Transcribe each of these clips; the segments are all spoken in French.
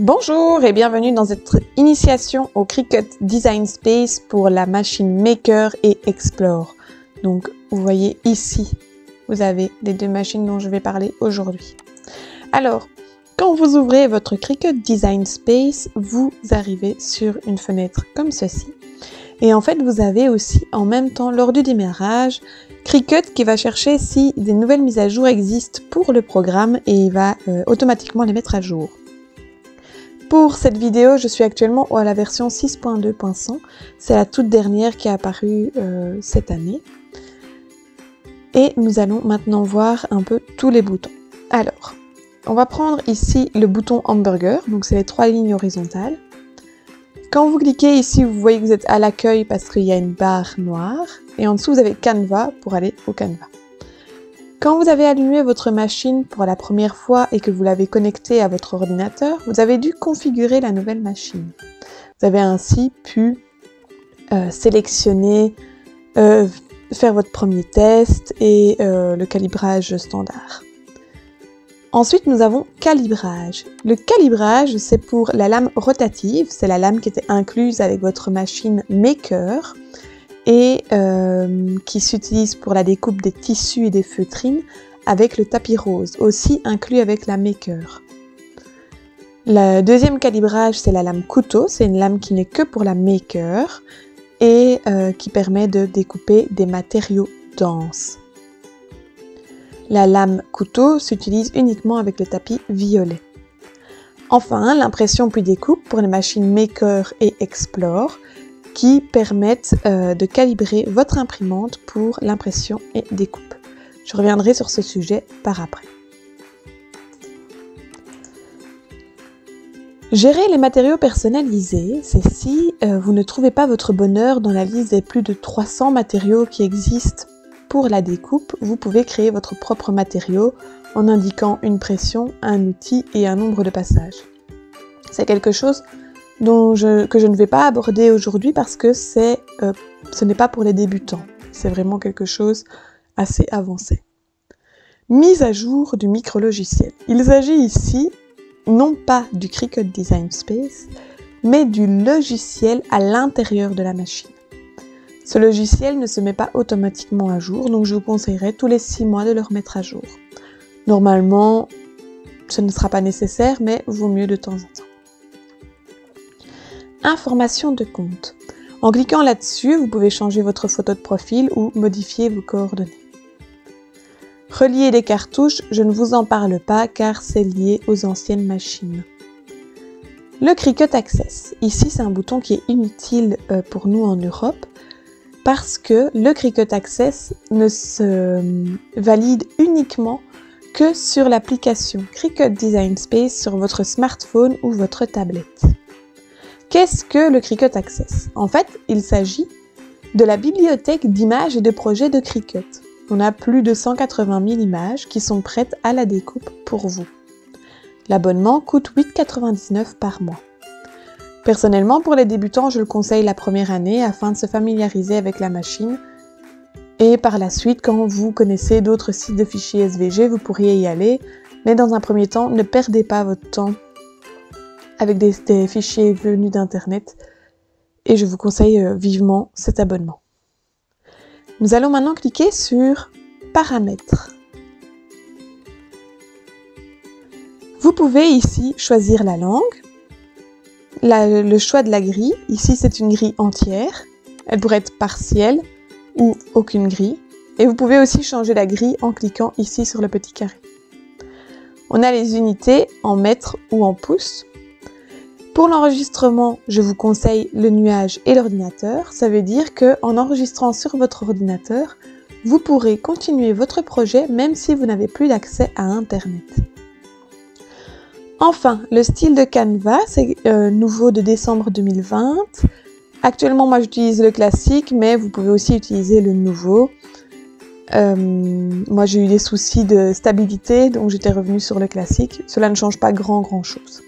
Bonjour et bienvenue dans cette initiation au Cricut Design Space pour la machine Maker et Explore. Donc vous voyez ici, vous avez les deux machines dont je vais parler aujourd'hui. Alors, quand vous ouvrez votre Cricut Design Space, vous arrivez sur une fenêtre comme ceci. Et en fait, vous avez aussi en même temps, lors du démarrage, Cricut qui va chercher si des nouvelles mises à jour existent pour le programme et il va automatiquement les mettre à jour. Pour cette vidéo, je suis actuellement à la version 6.2.100. C'est la toute dernière qui est apparue cette année. Et nous allons maintenant voir un peu tous les boutons. Alors, on va prendre ici le bouton hamburger, donc c'est les trois lignes horizontales. Quand vous cliquez ici, vous voyez que vous êtes à l'accueil parce qu'il y a une barre noire. Et en dessous, vous avez Canva pour aller au Canva. Quand vous avez allumé votre machine pour la première fois et que vous l'avez connectée à votre ordinateur, vous avez dû configurer la nouvelle machine. Vous avez ainsi pu sélectionner, faire votre premier test et le calibrage standard. Ensuite, nous avons calibrage. Le calibrage, c'est pour la lame rotative, c'est la lame qui était incluse avec votre machine Maker et qui s'utilise pour la découpe des tissus et des feutrines avec le tapis rose, aussi inclus avec la Maker. Le deuxième calibrage, c'est la lame couteau, c'est une lame qui n'est que pour la Maker et qui permet de découper des matériaux denses. La lame couteau s'utilise uniquement avec le tapis violet. Enfin, l'impression puis découpe pour les machines Maker et Explore qui permettent de calibrer votre imprimante pour l'impression et découpe. Je reviendrai sur ce sujet par après. Gérer les matériaux personnalisés, c'est si vous ne trouvez pas votre bonheur dans la liste des plus de 300 matériaux qui existent pour la découpe, vous pouvez créer votre propre matériau en indiquant une pression, un outil et un nombre de passages. C'est quelque chose que je ne vais pas aborder aujourd'hui parce que ce n'est pas pour les débutants. C'est vraiment quelque chose assez avancé. Mise à jour du micro-logiciel. Il s'agit ici non pas du Cricut Design Space, mais du logiciel à l'intérieur de la machine. Ce logiciel ne se met pas automatiquement à jour, donc je vous conseillerais tous les 6 mois de le remettre à jour. Normalement, ce ne sera pas nécessaire, mais vaut mieux de temps en temps. Information de compte. En cliquant là-dessus, vous pouvez changer votre photo de profil ou modifier vos coordonnées. Relier des cartouches, je ne vous en parle pas car c'est lié aux anciennes machines. Le Cricut Access. Ici, c'est un bouton qui est inutile pour nous en Europe parce que le Cricut Access ne se valide uniquement que sur l'application Cricut Design Space sur votre smartphone ou votre tablette. Qu'est-ce que le Cricut Access? En fait, il s'agit de la bibliothèque d'images et de projets de Cricut. On a plus de 180 000 images qui sont prêtes à la découpe pour vous. L'abonnement coûte 8,99 € par mois. Personnellement, pour les débutants, je le conseille la première année afin de se familiariser avec la machine. Et par la suite, quand vous connaissez d'autres sites de fichiers SVG, vous pourriez y aller. Mais dans un premier temps, ne perdez pas votre temps avec des fichiers venus d'Internet. Et je vous conseille vivement cet abonnement. Nous allons maintenant cliquer sur Paramètres. Vous pouvez ici choisir la langue, le choix de la grille. Ici, c'est une grille entière. Elle pourrait être partielle ou aucune grille. Et vous pouvez aussi changer la grille en cliquant ici sur le petit carré. On a les unités en mètres ou en pouces. Pour l'enregistrement, je vous conseille le nuage et l'ordinateur. Ça veut dire qu'en enregistrant sur votre ordinateur, vous pourrez continuer votre projet même si vous n'avez plus d'accès à Internet. Enfin, le style de Canva, c'est nouveau de décembre 2020. Actuellement, moi j'utilise le classique, mais vous pouvez aussi utiliser le nouveau. Moi j'ai eu des soucis de stabilité, donc j'étais revenue sur le classique. Cela ne change pas grand chose.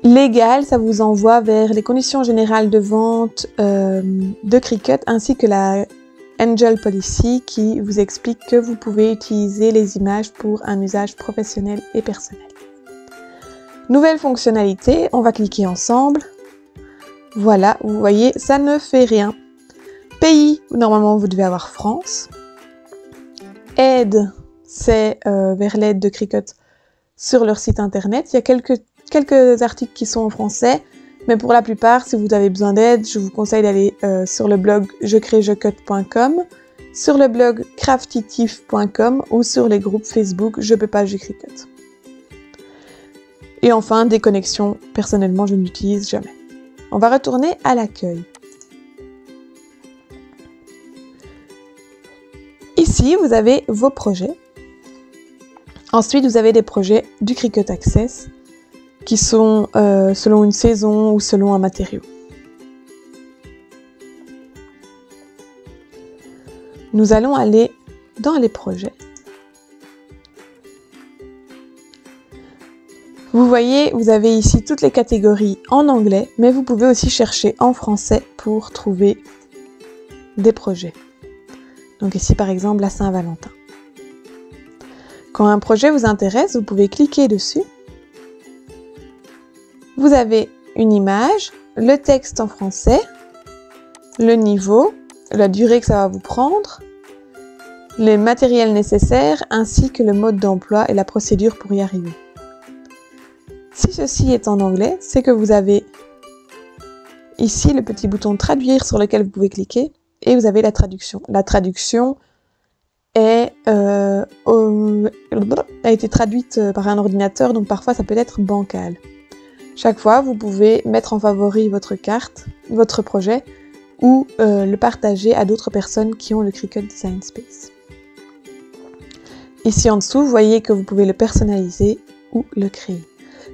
Légal, ça vous envoie vers les conditions générales de vente de Cricut ainsi que la Angel Policy qui vous explique que vous pouvez utiliser les images pour un usage professionnel et personnel. Nouvelle fonctionnalité, on va cliquer ensemble. Voilà, vous voyez, ça ne fait rien. Pays, normalement vous devez avoir France. Aide, c'est vers l'aide de Cricut sur leur site internet. Il y a quelques articles qui sont en français, mais pour la plupart, si vous avez besoin d'aide, je vous conseille d'aller sur le blog jecrejecut.com, sur le blog craftitif.com ou sur les groupes Facebook Je peux pas, je Cricut. Et enfin, des connexions, personnellement, je n'utilise jamais. On va retourner à l'accueil. Ici, vous avez vos projets. Ensuite, vous avez des projets du Cricut Access qui sont selon une saison ou selon un matériau. Nous allons aller dans les projets. Vous voyez, vous avez ici toutes les catégories en anglais, mais vous pouvez aussi chercher en français pour trouver des projets. Donc ici par exemple la Saint-Valentin. Quand un projet vous intéresse, vous pouvez cliquer dessus. Vous avez une image, le texte en français, le niveau, la durée que ça va vous prendre, les matériels nécessaires ainsi que le mode d'emploi et la procédure pour y arriver. Si ceci est en anglais, c'est que vous avez ici le petit bouton traduire sur lequel vous pouvez cliquer et vous avez la traduction. La traduction a été traduite par un ordinateur, donc parfois ça peut être bancal. Chaque fois, vous pouvez mettre en favori votre carte, votre projet, ou le partager à d'autres personnes qui ont le Cricut Design Space. Ici en dessous, vous voyez que vous pouvez le personnaliser ou le créer.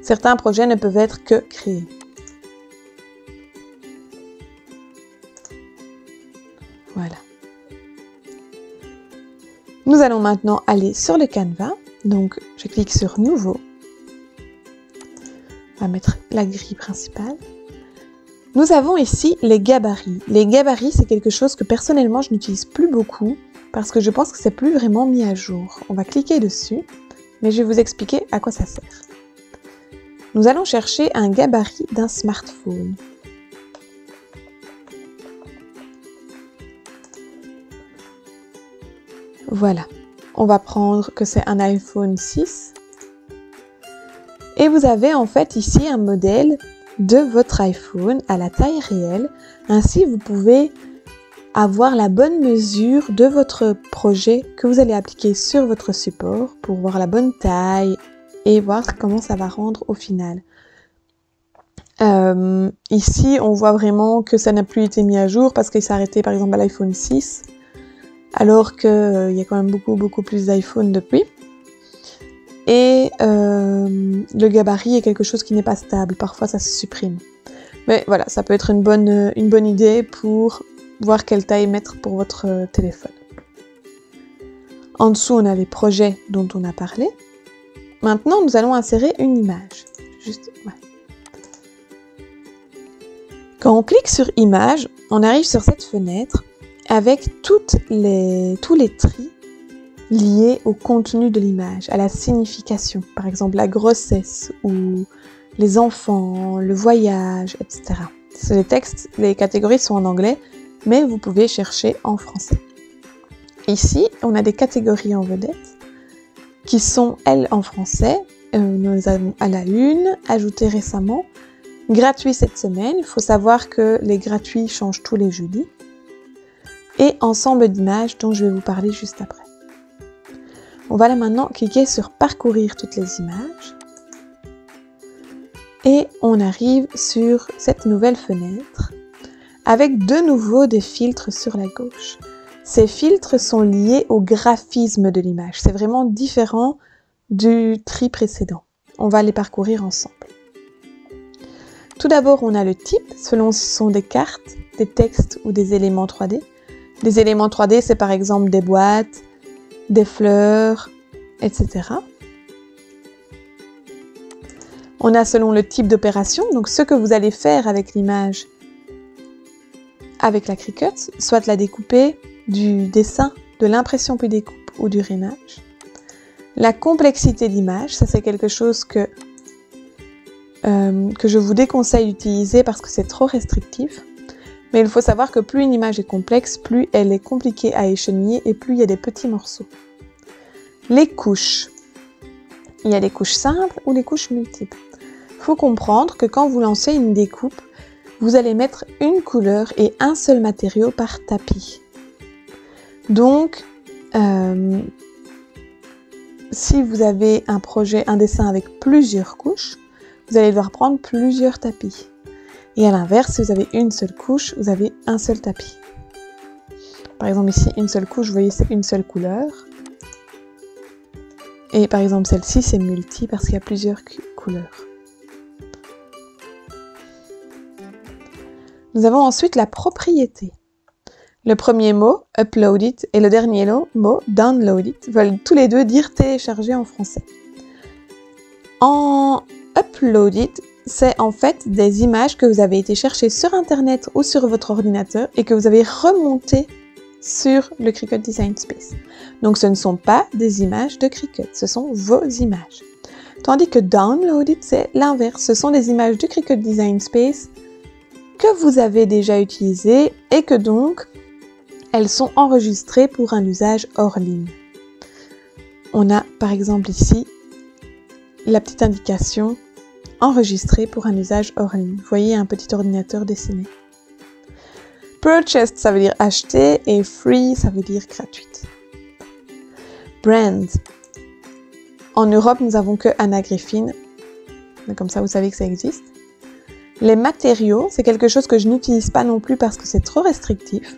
Certains projets ne peuvent être que créés. Voilà. Nous allons maintenant aller sur le Canva. Donc, je clique sur Nouveau. On va mettre la grille principale. Nous avons ici les gabarits. Les gabarits, c'est quelque chose que personnellement, je n'utilise plus beaucoup parce que je pense que c'est plus vraiment mis à jour. On va cliquer dessus, mais je vais vous expliquer à quoi ça sert. Nous allons chercher un gabarit d'un smartphone. Voilà, on va prendre que c'est un iPhone 6. Et vous avez en fait ici un modèle de votre iPhone à la taille réelle. Ainsi, vous pouvez avoir la bonne mesure de votre projet que vous allez appliquer sur votre support pour voir la bonne taille et voir comment ça va rendre au final. Ici, on voit vraiment que ça n'a plus été mis à jour parce qu'il s'est arrêté par exemple à l'iPhone 6, alors qu'il y a quand même beaucoup plus d'iPhone depuis. Et le gabarit est quelque chose qui n'est pas stable, parfois ça se supprime. Mais voilà, ça peut être une bonne idée pour voir quelle taille mettre pour votre téléphone. En dessous, on a les projets dont on a parlé. Maintenant, nous allons insérer une image. Ouais. Quand on clique sur Image, on arrive sur cette fenêtre avec tous les tris liés au contenu de l'image, à la signification. Par exemple, la grossesse ou les enfants, le voyage, etc. Les textes, les catégories sont en anglais, mais vous pouvez chercher en français. Ici, on a des catégories en vedette qui sont, elles, en français. Nous avons à la une, ajouté récemment, gratuit cette semaine. Il faut savoir que les gratuits changent tous les jeudis. Et ensemble d'images dont je vais vous parler juste après. On va là maintenant cliquer sur parcourir toutes les images. Et on arrive sur cette nouvelle fenêtre avec de nouveau des filtres sur la gauche. Ces filtres sont liés au graphisme de l'image. C'est vraiment différent du tri précédent. On va les parcourir ensemble. Tout d'abord, on a le type, selon si ce sont des cartes, des textes ou des éléments 3D. Des éléments 3D, c'est par exemple des boîtes, des fleurs, etc. On a selon le type d'opération, donc ce que vous allez faire avec l'image avec la Cricut, soit la découper, du dessin, de l'impression puis découpe ou du rainage. La complexité d'image, ça c'est quelque chose que que je vous déconseille d'utiliser parce que c'est trop restrictif. Mais il faut savoir que plus une image est complexe, plus elle est compliquée à écheniller et plus il y a des petits morceaux. Les couches. Il y a des couches simples ou des couches multiples. Il faut comprendre que quand vous lancez une découpe, vous allez mettre une couleur et un seul matériau par tapis. Donc, si vous avez un dessin avec plusieurs couches, vous allez devoir prendre plusieurs tapis. Et à l'inverse, si vous avez une seule couche, vous avez un seul tapis. Par exemple ici, une seule couche, vous voyez, c'est une seule couleur. Et par exemple celle-ci, c'est multi parce qu'il y a plusieurs couleurs. Nous avons ensuite la propriété. Le premier mot, upload it, et le dernier mot, download it, veulent tous les deux dire télécharger en français. En upload it, c'est en fait des images que vous avez été chercher sur internet ou sur votre ordinateur et que vous avez remontées sur le Cricut Design Space. Donc ce ne sont pas des images de Cricut, ce sont vos images. Tandis que download it, c'est l'inverse, ce sont des images du Cricut Design Space que vous avez déjà utilisées et que donc elles sont enregistrées pour un usage hors ligne. On a par exemple ici la petite indication enregistré pour un usage hors ligne. Vous voyez un petit ordinateur dessiné. Purchased, ça veut dire acheter, et free, ça veut dire gratuite. Brand. En Europe, nous n'avons que Anna Griffin. Mais comme ça, vous savez que ça existe. Les matériaux, c'est quelque chose que je n'utilise pas non plus parce que c'est trop restrictif.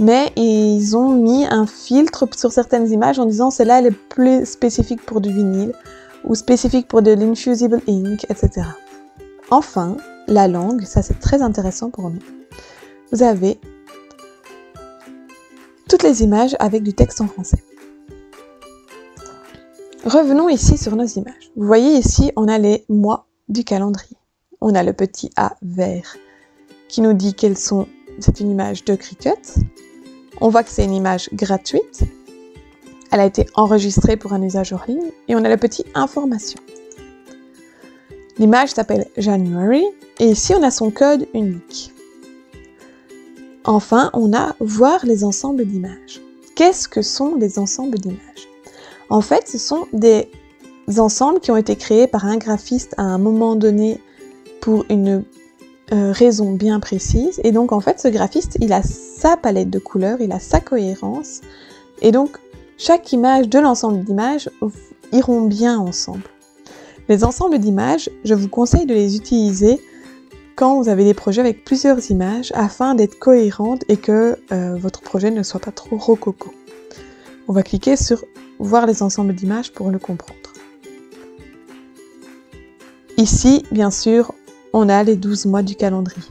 Mais ils ont mis un filtre sur certaines images en disant celle-là, elle est plus spécifique pour du vinyle ou spécifique pour de l'infusible ink, etc. Enfin, la langue, ça c'est très intéressant pour nous. Vous avez toutes les images avec du texte en français. Revenons ici sur nos images. Vous voyez ici, on a les mois du calendrier. On a le petit A vert qui nous dit quelles sont... C'est une image de Cricut. On voit que c'est une image gratuite. Elle a été enregistrée pour un usage hors ligne et on a le petit information. L'image s'appelle January et ici on a son code unique. Enfin, on a voir les ensembles d'images. Qu'est-ce que sont les ensembles d'images? En fait, ce sont des ensembles qui ont été créés par un graphiste à un moment donné pour une raison bien précise. Et donc en fait, ce graphiste, il a sa palette de couleurs, il a sa cohérence et donc chaque image de l'ensemble d'images iront bien ensemble. Les ensembles d'images, je vous conseille de les utiliser quand vous avez des projets avec plusieurs images afin d'être cohérente et que votre projet ne soit pas trop rococo. On va cliquer sur voir les ensembles d'images pour le comprendre. Ici, bien sûr, on a les 12 mois du calendrier.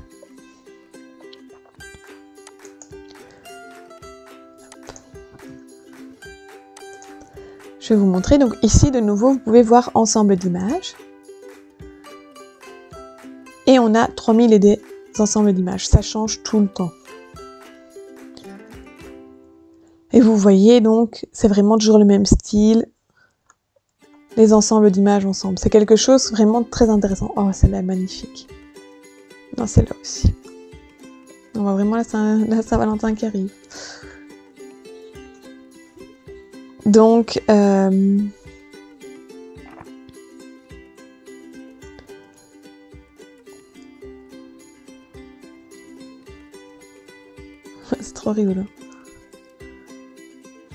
Je vais vous montrer. Donc ici, de nouveau, vous pouvez voir ensemble d'images. Et on a 3000 et des ensembles d'images. Ça change tout le temps. Et vous voyez donc, c'est vraiment toujours le même style. Les ensembles d'images ensemble. C'est quelque chose vraiment de très intéressant. Oh, celle-là est magnifique. Non, celle-là aussi. On voit vraiment la Saint-Valentin qui arrive. Donc, c'est trop rigolo.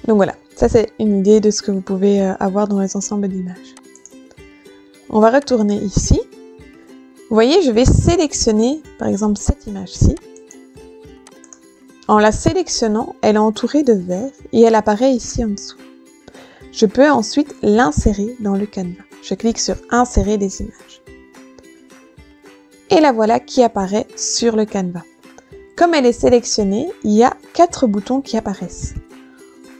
Donc voilà, ça c'est une idée de ce que vous pouvez avoir dans les ensembles d'images. On va retourner ici. Vous voyez, je vais sélectionner, par exemple, cette image-ci. En la sélectionnant, elle est entourée de vert et elle apparaît ici en dessous. Je peux ensuite l'insérer dans le canevas. Je clique sur « Insérer des images ». Et la voilà qui apparaît sur le canevas. Comme elle est sélectionnée, il y a 4 boutons qui apparaissent.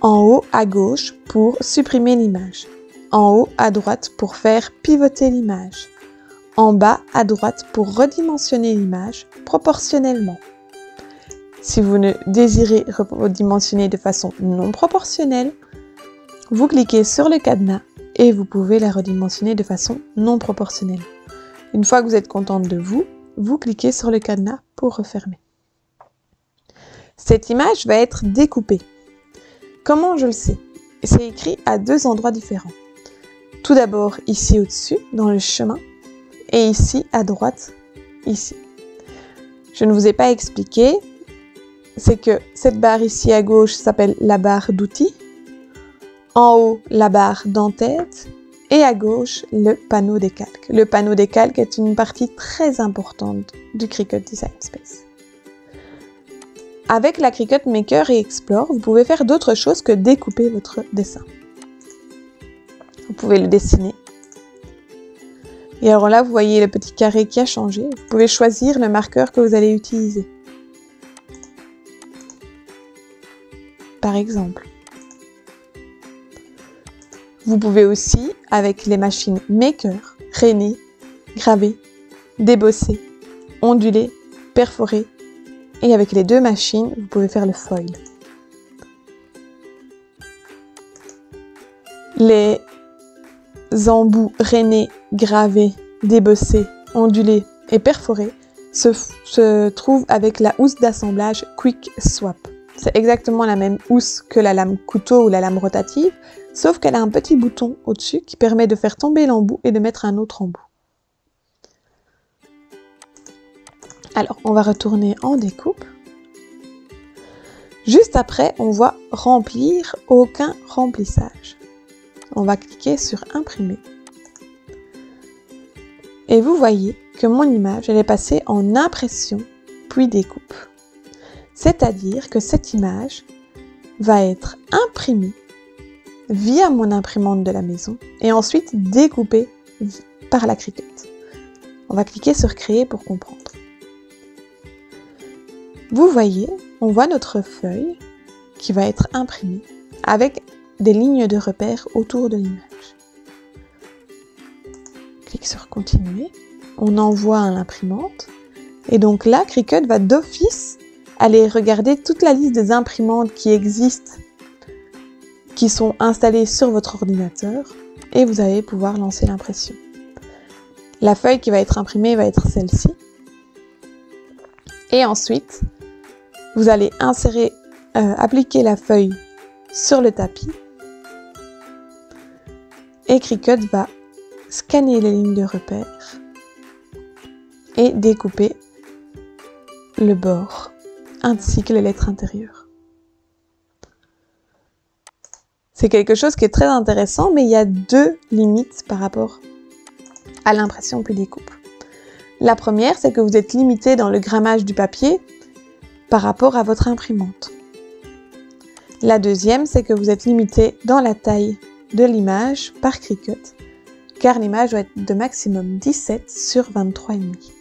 En haut à gauche pour supprimer l'image. En haut à droite pour faire pivoter l'image. En bas à droite pour redimensionner l'image proportionnellement. Si vous ne désirez redimensionner de façon non proportionnelle, vous cliquez sur le cadenas et vous pouvez la redimensionner de façon non proportionnelle. Une fois que vous êtes contente de vous, vous cliquez sur le cadenas pour refermer. Cette image va être découpée. Comment je le sais? C'est écrit à deux endroits différents. Tout d'abord ici au-dessus, dans le chemin, et ici à droite, ici. Je ne vous ai pas expliqué, c'est que cette barre ici à gauche s'appelle la barre d'outils, en haut la barre d'en-tête, et à gauche le panneau des calques. Le panneau des calques est une partie très importante du Cricut Design Space. Avec la Cricut Maker et Explore, vous pouvez faire d'autres choses que découper votre dessin. Vous pouvez le dessiner. Et alors là, vous voyez le petit carré qui a changé. Vous pouvez choisir le marqueur que vous allez utiliser. Par exemple. Vous pouvez aussi, avec les machines Maker, rainer, graver, débosser, onduler, perforer. Et avec les deux machines, vous pouvez faire le foil. Les embouts rainés, gravés, débossés, ondulés et perforés se trouvent avec la housse d'assemblage Quick Swap. C'est exactement la même housse que la lame couteau ou la lame rotative, sauf qu'elle a un petit bouton au-dessus qui permet de faire tomber l'embout et de mettre un autre embout. Alors, on va retourner en découpe. Juste après, on voit remplir, aucun remplissage. On va cliquer sur imprimer. Et vous voyez que mon image, elle est passée en impression, puis découpe. C'est-à-dire que cette image va être imprimée via mon imprimante de la maison et ensuite découpée par la Cricut. On va cliquer sur créer pour comprendre. Vous voyez, on voit notre feuille qui va être imprimée avec des lignes de repère autour de l'image. Clique sur continuer, on envoie à l'imprimante et donc là, Cricut va d'office aller regarder toute la liste des imprimantes qui existent, qui sont installées sur votre ordinateur et vous allez pouvoir lancer l'impression. La feuille qui va être imprimée va être celle-ci. Et ensuite, vous allez appliquer la feuille sur le tapis et Cricut va scanner les lignes de repère et découper le bord ainsi que les lettres intérieures. C'est quelque chose qui est très intéressant, mais il y a deux limites par rapport à l'impression puis découpe. La première, c'est que vous êtes limité dans le grammage du papier par rapport à votre imprimante. La deuxième, c'est que vous êtes limité dans la taille de l'image par Cricut, car l'image doit être de maximum 17 sur 23,5.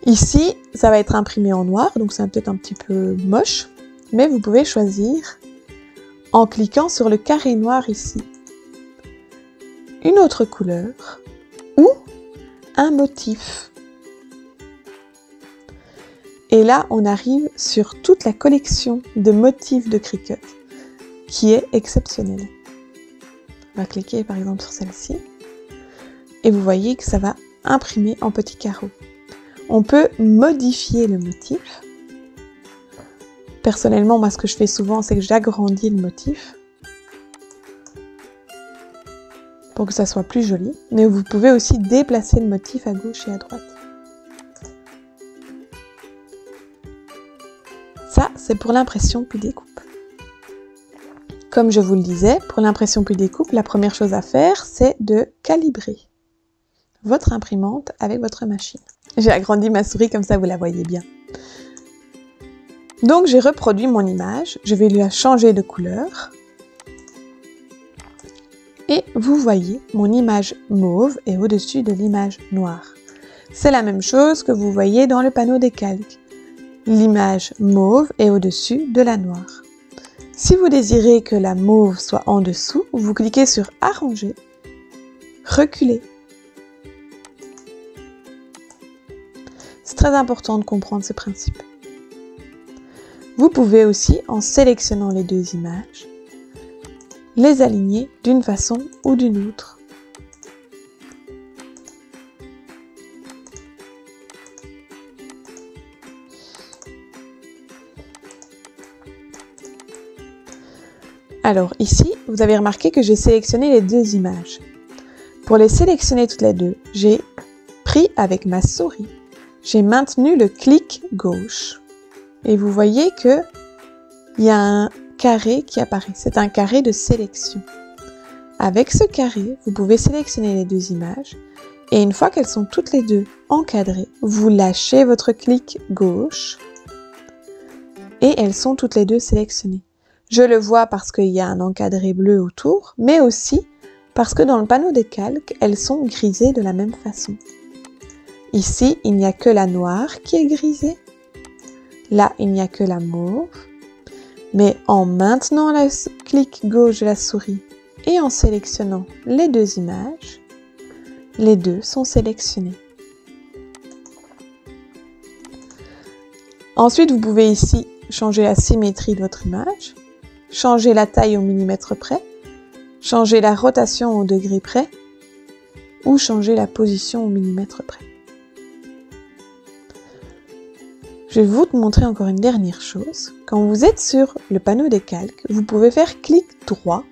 Ici, ça va être imprimé en noir, donc c'est peut-être un petit peu moche, mais vous pouvez choisir en cliquant sur le carré noir ici, une autre couleur ou un motif. Et là, on arrive sur toute la collection de motifs de Cricut, qui est exceptionnelle. On va cliquer par exemple sur celle-ci, et vous voyez que ça va imprimer en petits carreaux. On peut modifier le motif. Personnellement, moi, ce que je fais souvent, c'est que j'agrandis le motif pour que ça soit plus joli. Mais vous pouvez aussi déplacer le motif à gauche et à droite. Ça, c'est pour l'impression puis découpe. Comme je vous le disais, pour l'impression puis découpe, la première chose à faire, c'est de calibrer votre imprimante avec votre machine. J'ai agrandi ma souris, comme ça vous la voyez bien. Donc j'ai reproduit mon image, je vais lui changer de couleur. Et vous voyez, mon image mauve est au-dessus de l'image noire. C'est la même chose que vous voyez dans le panneau des calques. L'image mauve est au-dessus de la noire. Si vous désirez que la mauve soit en dessous, vous cliquez sur Arranger, Reculer. C'est très important de comprendre ce principe. Vous pouvez aussi, en sélectionnant les deux images, les aligner d'une façon ou d'une autre. Alors ici, vous avez remarqué que j'ai sélectionné les deux images. Pour les sélectionner toutes les deux, j'ai pris avec ma souris, j'ai maintenu le clic gauche. Et vous voyez que il y a un carré qui apparaît. C'est un carré de sélection. Avec ce carré, vous pouvez sélectionner les deux images. Et une fois qu'elles sont toutes les deux encadrées, vous lâchez votre clic gauche. Et elles sont toutes les deux sélectionnées. Je le vois parce qu'il y a un encadré bleu autour, mais aussi parce que dans le panneau des calques, elles sont grisées de la même façon. Ici, il n'y a que la noire qui est grisée. Là, il n'y a que la mauve. Mais en maintenant le clic gauche de la souris et en sélectionnant les deux images, les deux sont sélectionnés. Ensuite, vous pouvez ici changer la symétrie de votre image, changer la taille au millimètre près, changer la rotation au degré près ou changer la position au millimètre près. Je vais vous montrer encore une dernière chose. Quand vous êtes sur le panneau des calques, vous pouvez faire clic droit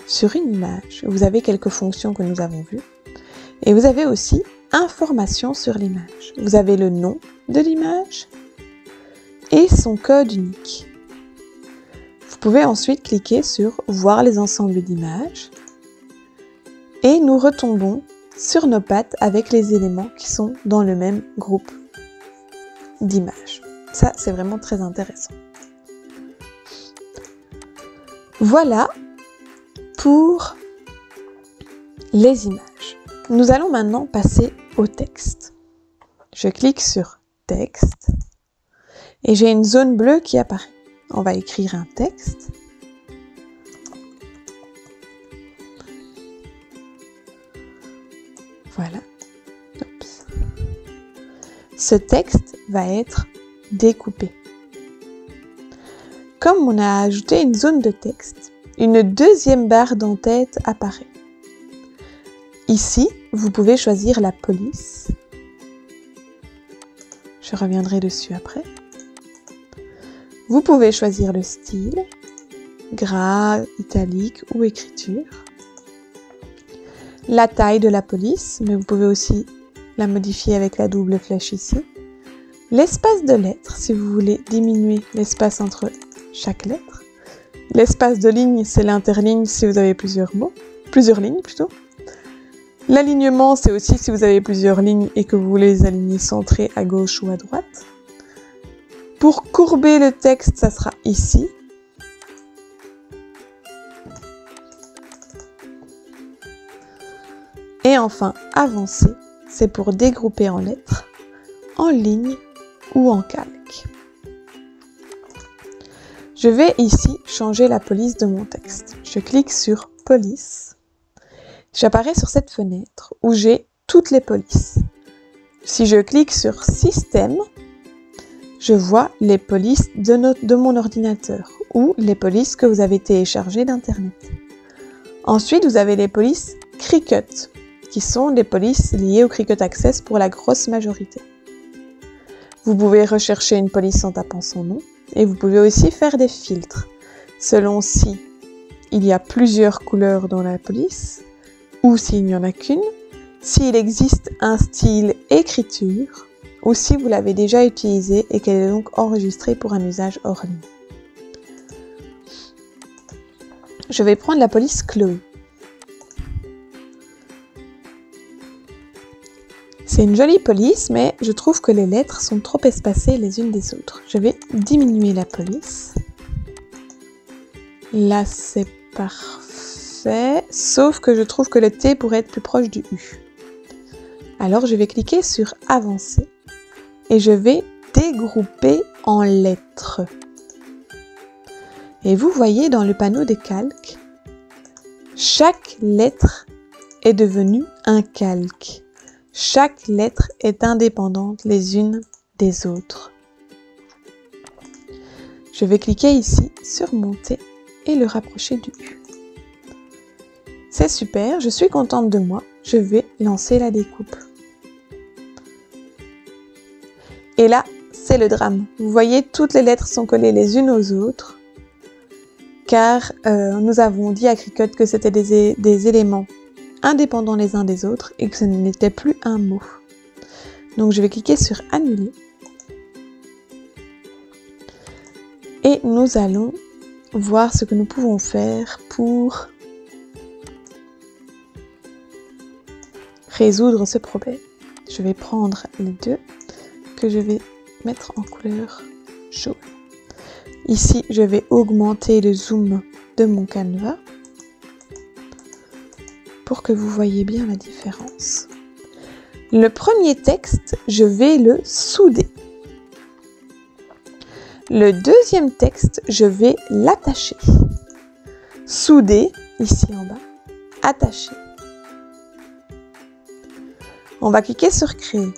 sur une image. Vous avez quelques fonctions que nous avons vues. Et vous avez aussi information sur l'image. Vous avez le nom de l'image et son code unique. Vous pouvez ensuite cliquer sur voir les ensembles d'images et nous retombons sur nos pattes avec les éléments qui sont dans le même groupe d'images. Ça, c'est vraiment très intéressant. Voilà pour les images. Nous allons maintenant passer au texte. Je clique sur texte et j'ai une zone bleue qui apparaît. On va écrire un texte. Voilà. Oups. Ce texte va être découpé. Comme on a ajouté une zone de texte, une deuxième barre d'en-tête apparaît. Ici, vous pouvez choisir la police. Je reviendrai dessus après. Vous pouvez choisir le style, gras, italique ou écriture. La taille de la police, mais vous pouvez aussi la modifier avec la double flèche ici. L'espace de lettres, si vous voulez diminuer l'espace entre chaque lettre. L'espace de ligne, c'est l'interligne si vous avez plusieurs lignes plutôt. L'alignement, c'est aussi si vous avez plusieurs lignes et que vous voulez les aligner centrées à gauche ou à droite. Pour courber le texte, ça sera ici. Et enfin, avancer, c'est pour dégrouper en lettres, en lignes ou en calque. Je vais ici changer la police de mon texte. Je clique sur police. J'apparais sur cette fenêtre où j'ai toutes les polices. Si je clique sur système, je vois les polices de mon ordinateur ou les polices que vous avez téléchargées d'Internet. Ensuite, vous avez les polices Cricut, qui sont des polices liées au Cricut Access pour la grosse majorité. Vous pouvez rechercher une police en tapant son nom et vous pouvez aussi faire des filtres selon si il y a plusieurs couleurs dans la police ou s'il n'y en a qu'une, s'il existe un style écriture ou si vous l'avez déjà utilisée et qu'elle est donc enregistrée pour un usage hors ligne. Je vais prendre la police Chloé. C'est une jolie police, mais je trouve que les lettres sont trop espacées les unes des autres. Je vais diminuer la police. Là, c'est parfait, sauf que je trouve que le T pourrait être plus proche du U. Alors, je vais cliquer sur Avancer et je vais dégrouper en lettres. Et vous voyez dans le panneau des calques, chaque lettre est devenue un calque. Chaque lettre est indépendante les unes des autres. Je vais cliquer ici sur Monter et le rapprocher du U. C'est super, je suis contente de moi. Je vais lancer la découpe. Et là, c'est le drame. Vous voyez, toutes les lettres sont collées les unes aux autres, car nous avons dit à Cricut que c'était des éléments indépendants les uns des autres et que ce n'était plus un mot. Donc je vais cliquer sur Annuler. Et nous allons voir ce que nous pouvons faire pour résoudre ce problème. Je vais prendre les deux que je vais mettre en couleur jaune. Ici, je vais augmenter le zoom de mon canevas pour que vous voyez bien la différence. Le premier texte, je vais le souder. Le deuxième texte, je vais l'attacher. Souder, ici en bas, attacher. On va cliquer sur Créer.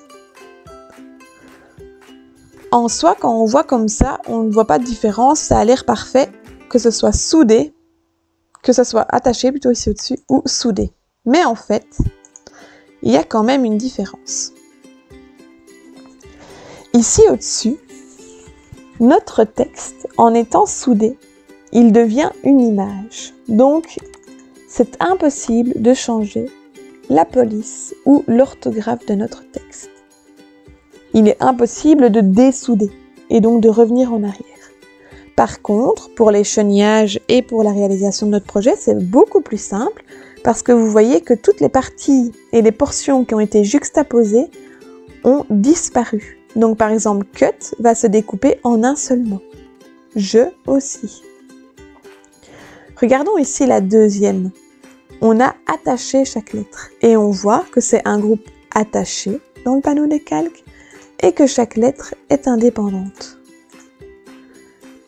En soi, quand on voit comme ça, on ne voit pas de différence, ça a l'air parfait, que ce soit soudé, que ce soit attaché plutôt ici au-dessus, ou soudé. Mais en fait, il y a quand même une différence. Ici au-dessus, notre texte, en étant soudé, il devient une image. Donc, c'est impossible de changer la police ou l'orthographe de notre texte. Il est impossible de dessouder et donc de revenir en arrière. Par contre, pour les chenaillages et pour la réalisation de notre projet, c'est beaucoup plus simple parce que vous voyez que toutes les parties et les portions qui ont été juxtaposées ont disparu. Donc par exemple, cut va se découper en un seul mot. Je aussi. Regardons ici la deuxième. On a attaché chaque lettre et on voit que c'est un groupe attaché dans le panneau de calque et que chaque lettre est indépendante.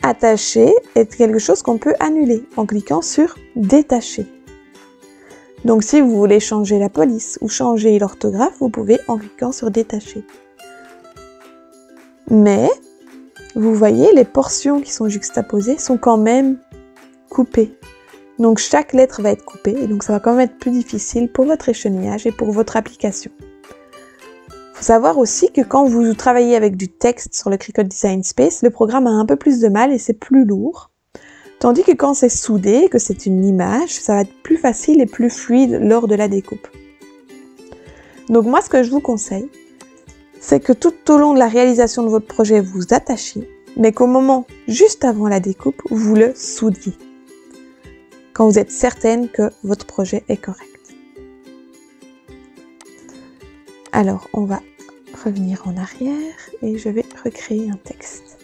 Attacher est quelque chose qu'on peut annuler en cliquant sur détacher. Donc si vous voulez changer la police ou changer l'orthographe, vous pouvez en cliquant sur détacher. Mais vous voyez, les portions qui sont juxtaposées sont quand même coupées. Donc chaque lettre va être coupée et donc ça va quand même être plus difficile pour votre échenillage et pour votre application. Il faut savoir aussi que quand vous travaillez avec du texte sur le Cricut Design Space, le programme a un peu plus de mal et c'est plus lourd. Tandis que quand c'est soudé, que c'est une image, ça va être plus facile et plus fluide lors de la découpe. Donc moi, ce que je vous conseille, c'est que tout au long de la réalisation de votre projet, vous attachiez, mais qu'au moment juste avant la découpe, vous le soudiez. Quand vous êtes certaine que votre projet est correct. Alors, on va revenir en arrière et je vais recréer un texte.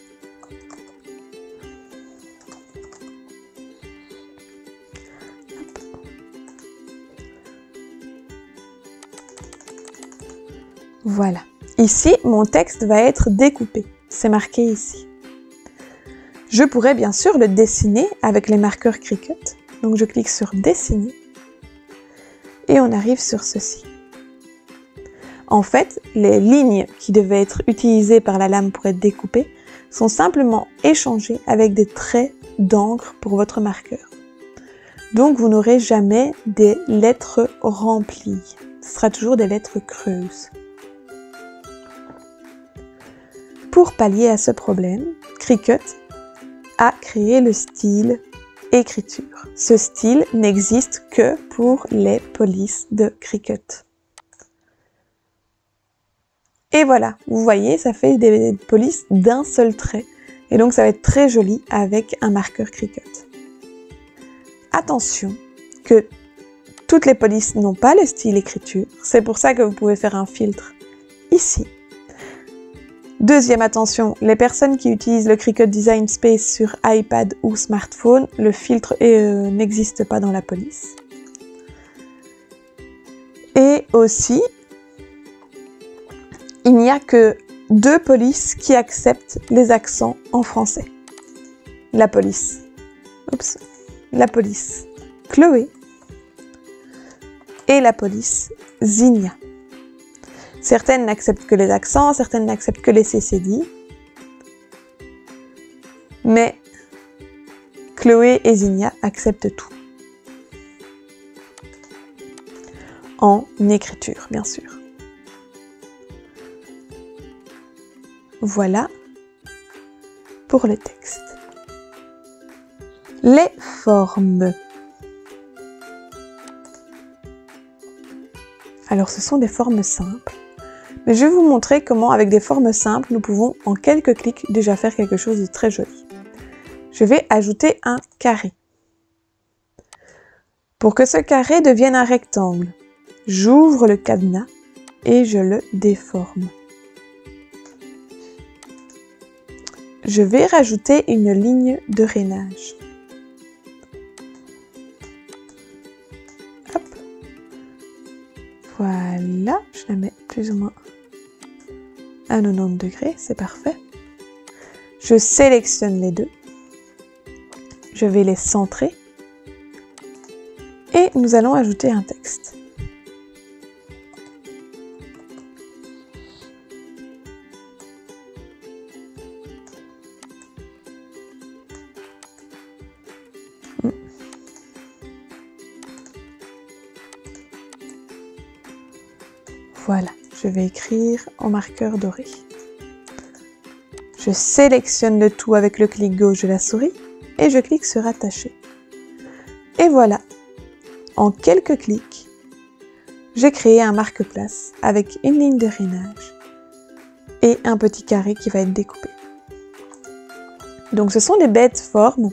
Hop. Voilà. Ici, mon texte va être découpé. C'est marqué ici. Je pourrais bien sûr le dessiner avec les marqueurs Cricut. Donc je clique sur Dessiner et on arrive sur ceci. En fait, les lignes qui devaient être utilisées par la lame pour être découpées sont simplement échangées avec des traits d'encre pour votre marqueur. Donc vous n'aurez jamais des lettres remplies. Ce sera toujours des lettres creuses. Pour pallier à ce problème, Cricut a créé le style écriture. Ce style n'existe que pour les polices de Cricut. Et voilà, vous voyez, ça fait des polices d'un seul trait. Et donc ça va être très joli avec un marqueur Cricut. Attention que toutes les polices n'ont pas le style écriture. C'est pour ça que vous pouvez faire un filtre ici. Deuxième attention, les personnes qui utilisent le Cricut Design Space sur iPad ou smartphone, le filtre n'existe pas dans la police. Et aussi, il n'y a que 2 polices qui acceptent les accents en français. La police Chloé et la police Zinnia. Certaines n'acceptent que les accents, certaines n'acceptent que les CCD. Mais Chloé et Zinnia acceptent tout. En écriture, bien sûr. Voilà pour le texte. Les formes. Alors, ce sont des formes simples. Mais je vais vous montrer comment, avec des formes simples, nous pouvons, en quelques clics, déjà faire quelque chose de très joli. Je vais ajouter un carré. Pour que ce carré devienne un rectangle, j'ouvre le cadenas et je le déforme. Je vais rajouter une ligne de rainage. Hop. Voilà, je la mets plus ou moins à 90 degrés, c'est parfait. Je sélectionne les deux. Je vais les centrer. Et nous allons ajouter un texte. Voilà, je vais écrire en marqueur doré. Je sélectionne le tout avec le clic gauche de la souris et je clique sur attacher. Et voilà, en quelques clics, j'ai créé un marque-place avec une ligne de rainage et un petit carré qui va être découpé. Donc ce sont des bêtes formes,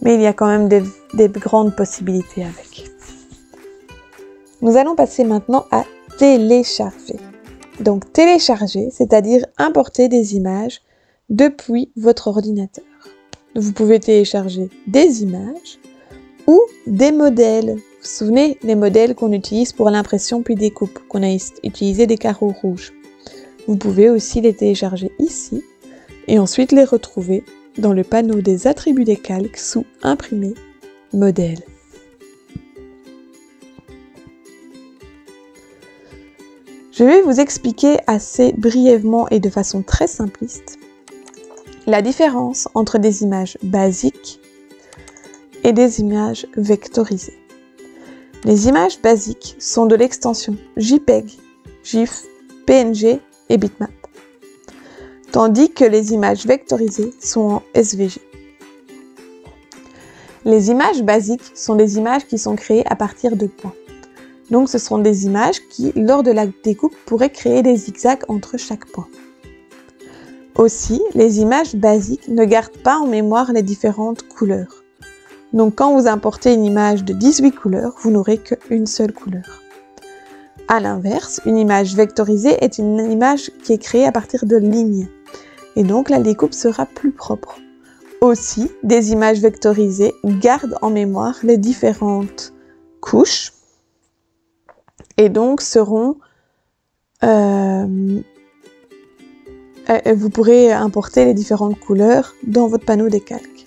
mais il y a quand même des grandes possibilités avec. Nous allons passer maintenant à télécharger. Donc télécharger, c'est-à-dire importer des images depuis votre ordinateur. Vous pouvez télécharger des images ou des modèles. Vous vous souvenez, les modèles qu'on utilise pour l'impression puis découpe, qu'on a utilisé des carreaux rouges. Vous pouvez aussi les télécharger ici et ensuite les retrouver dans le panneau des attributs des calques sous Imprimer, Modèle. Je vais vous expliquer assez brièvement et de façon très simpliste la différence entre des images basiques et des images vectorisées. Les images basiques sont de l'extension JPEG, GIF, PNG et bitmap, tandis que les images vectorisées sont en SVG. Les images basiques sont des images qui sont créées à partir de points. Donc ce sont des images qui, lors de la découpe, pourraient créer des zigzags entre chaque point. Aussi, les images basiques ne gardent pas en mémoire les différentes couleurs. Donc quand vous importez une image de 18 couleurs, vous n'aurez qu'une seule couleur. A l'inverse, une image vectorisée est une image qui est créée à partir de lignes. Et donc la découpe sera plus propre. Aussi, des images vectorisées gardent en mémoire les différentes couches et donc vous pourrez importer les différentes couleurs dans votre panneau des calques.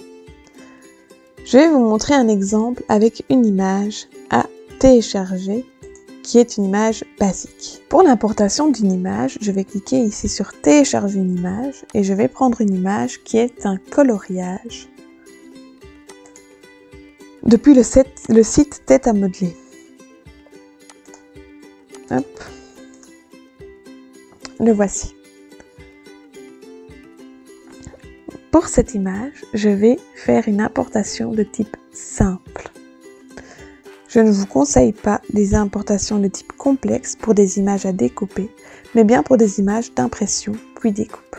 Je vais vous montrer un exemple avec une image à télécharger qui est une image basique. Pour l'importation d'une image, je vais cliquer ici sur télécharger une image et je vais prendre une image qui est un coloriage depuis le site Tête à modeler. Hop. Le voici. Pour cette image, je vais faire une importation de type simple. Je ne vous conseille pas des importations de type complexe pour des images à découper, mais bien pour des images d'impression puis découpe.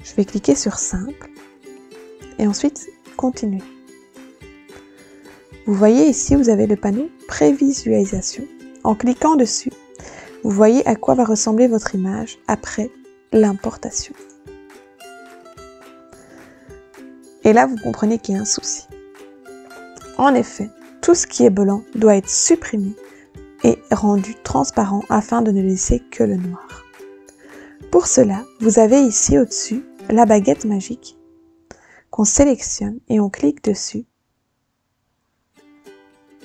Je vais cliquer sur simple et ensuite continuer. Vous voyez ici, vous avez le panneau prévisualisation. En cliquant dessus, vous voyez à quoi va ressembler votre image après l'importation. Et là, vous comprenez qu'il y a un souci. En effet, tout ce qui est blanc doit être supprimé et rendu transparent afin de ne laisser que le noir. Pour cela, vous avez ici au-dessus la baguette magique qu'on sélectionne et on clique dessus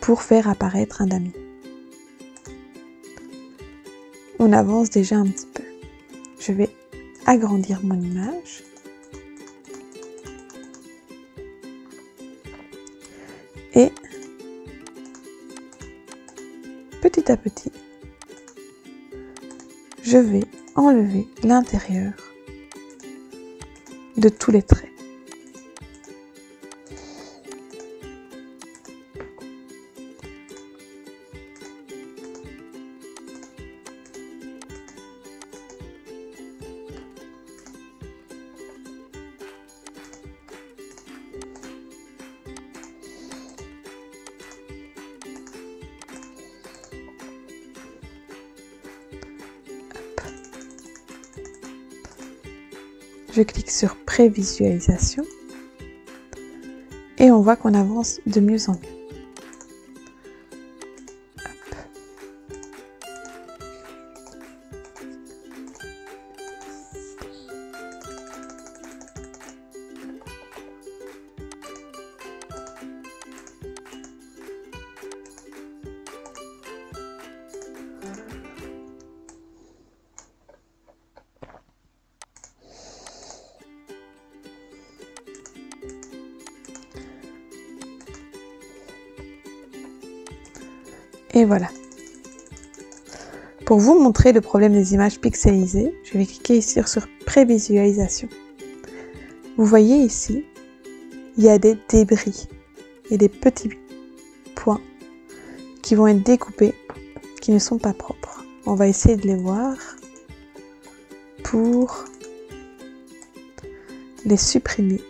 pour faire apparaître un damier. On avance déjà un petit peu. Je vais agrandir mon image. Et petit à petit, je vais enlever l'intérieur de tous les traits. Je clique sur prévisualisation et on voit qu'on avance de mieux en mieux. Et voilà. Pour vous montrer le problème des images pixelisées, je vais cliquer ici sur prévisualisation. Vous voyez ici, il y a des débris et des petits points qui vont être découpés, qui ne sont pas propres. On va essayer de les voir pour les supprimer.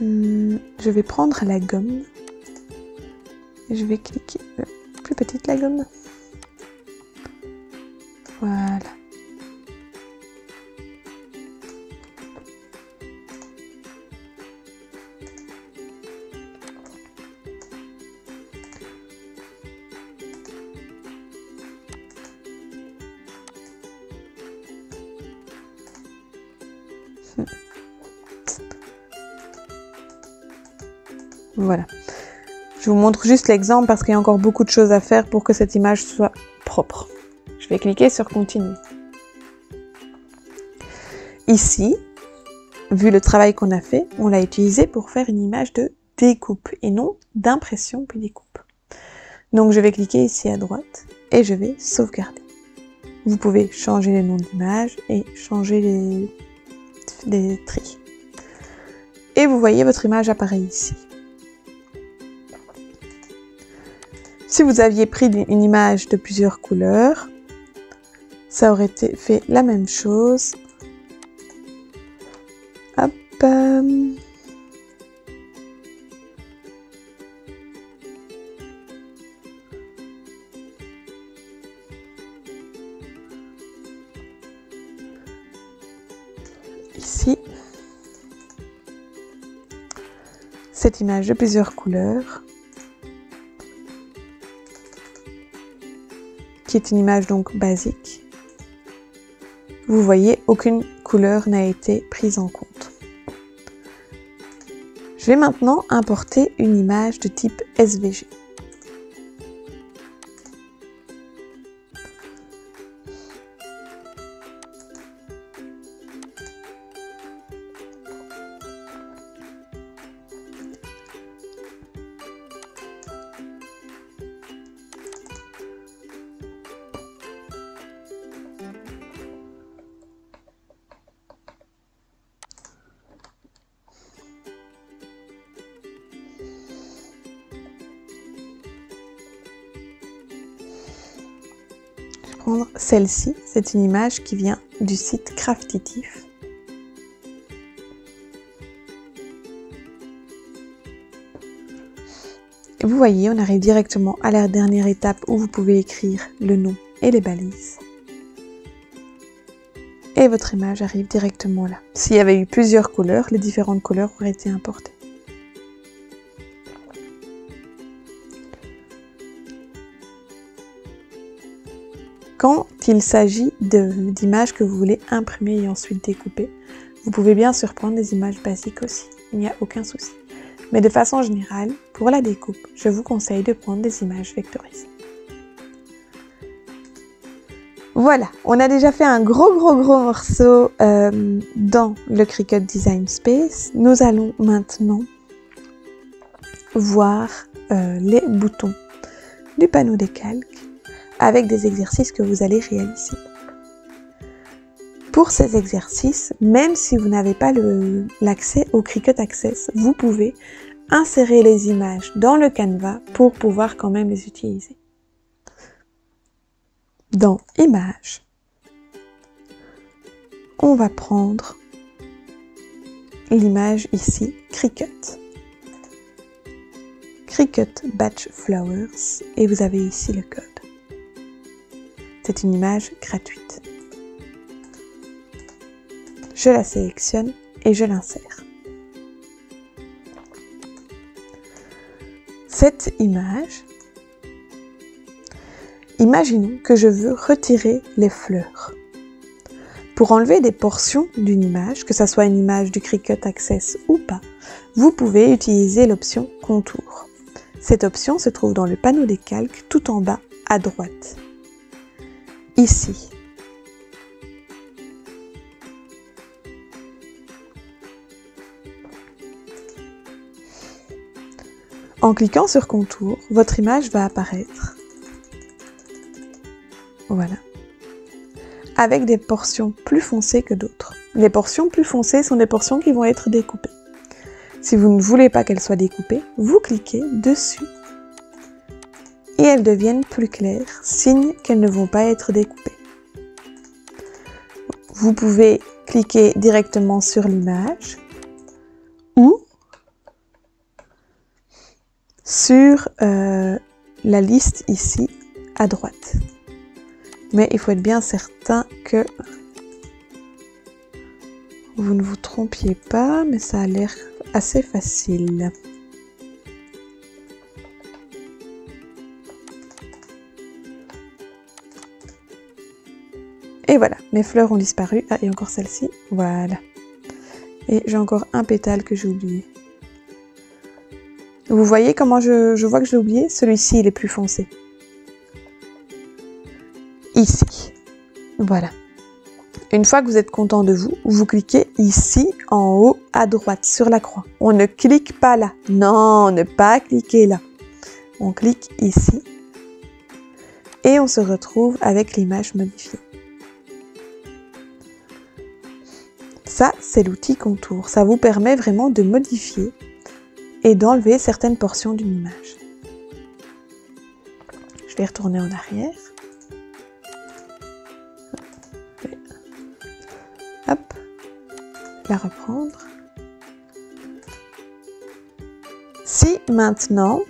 Je vais prendre la gomme. Je vais cliquer plus petite la gomme. Voilà. Voilà. Je vous montre juste l'exemple parce qu'il y a encore beaucoup de choses à faire pour que cette image soit propre. Je vais cliquer sur continuer. Ici, vu le travail qu'on a fait, on l'a utilisé pour faire une image de découpe et non d'impression puis découpe. Donc je vais cliquer ici à droite et je vais sauvegarder. Vous pouvez changer les noms d'image et changer les tris. Et vous voyez votre image apparaît ici. Si vous aviez pris une image de plusieurs couleurs, ça aurait fait la même chose. Hop. Ici. Cette image de plusieurs couleurs. Qui est une image donc basique. Vous voyez, aucune couleur n'a été prise en compte. Je vais maintenant importer une image de type SVG. Celle-ci, c'est une image qui vient du site Craftitif. Et vous voyez, on arrive directement à la dernière étape où vous pouvez écrire le nom et les balises. Et votre image arrive directement là. S'il y avait eu plusieurs couleurs, les différentes couleurs auraient été importées. Quand il s'agit d'images que vous voulez imprimer et ensuite découper, vous pouvez bien sûr prendre des images basiques aussi, il n'y a aucun souci. Mais de façon générale, pour la découpe, je vous conseille de prendre des images vectorisées. Voilà, on a déjà fait un gros morceau dans le Cricut Design Space. Nous allons maintenant voir les boutons du panneau des calques avec des exercices que vous allez réaliser. Pour ces exercices, même si vous n'avez pas l'accès au Cricut Access, vous pouvez insérer les images dans le Canva pour pouvoir quand même les utiliser. Dans Images, on va prendre l'image ici, Cricut. Cricut Batch Flowers et vous avez ici le code. C'est une image gratuite. Je la sélectionne et je l'insère. Cette image, imaginons que je veux retirer les fleurs. Pour enlever des portions d'une image, que ce soit une image du Cricut Access ou pas, vous pouvez utiliser l'option Contour. Cette option se trouve dans le panneau des calques tout en bas à droite. Ici. En cliquant sur Contour, votre image va apparaître. Voilà. Avec des portions plus foncées que d'autres. Les portions plus foncées sont des portions qui vont être découpées. Si vous ne voulez pas qu'elles soient découpées, vous cliquez dessus et elles deviennent plus claires, signe qu'elles ne vont pas être découpées. Vous pouvez cliquer directement sur l'image ou sur la liste ici à droite. Mais il faut être bien certain que vous ne vous trompiez pas, mais ça a l'air assez facile. Et voilà, mes fleurs ont disparu. Ah, et encore celle-ci. Voilà. Et j'ai encore un pétale que j'ai oublié. Vous voyez comment je vois que je l'ai oublié? Celui-ci, il est plus foncé. Ici. Voilà. Une fois que vous êtes content de vous, vous cliquez ici en haut à droite sur la croix. On ne clique pas là. Non, ne pas cliquer là. On clique ici et on se retrouve avec l'image modifiée. Ça, c'est l'outil Contour. Ça vous permet vraiment de modifier et d'enlever certaines portions d'une image. Je vais retourner en arrière. Hop, la reprendre. Si maintenant,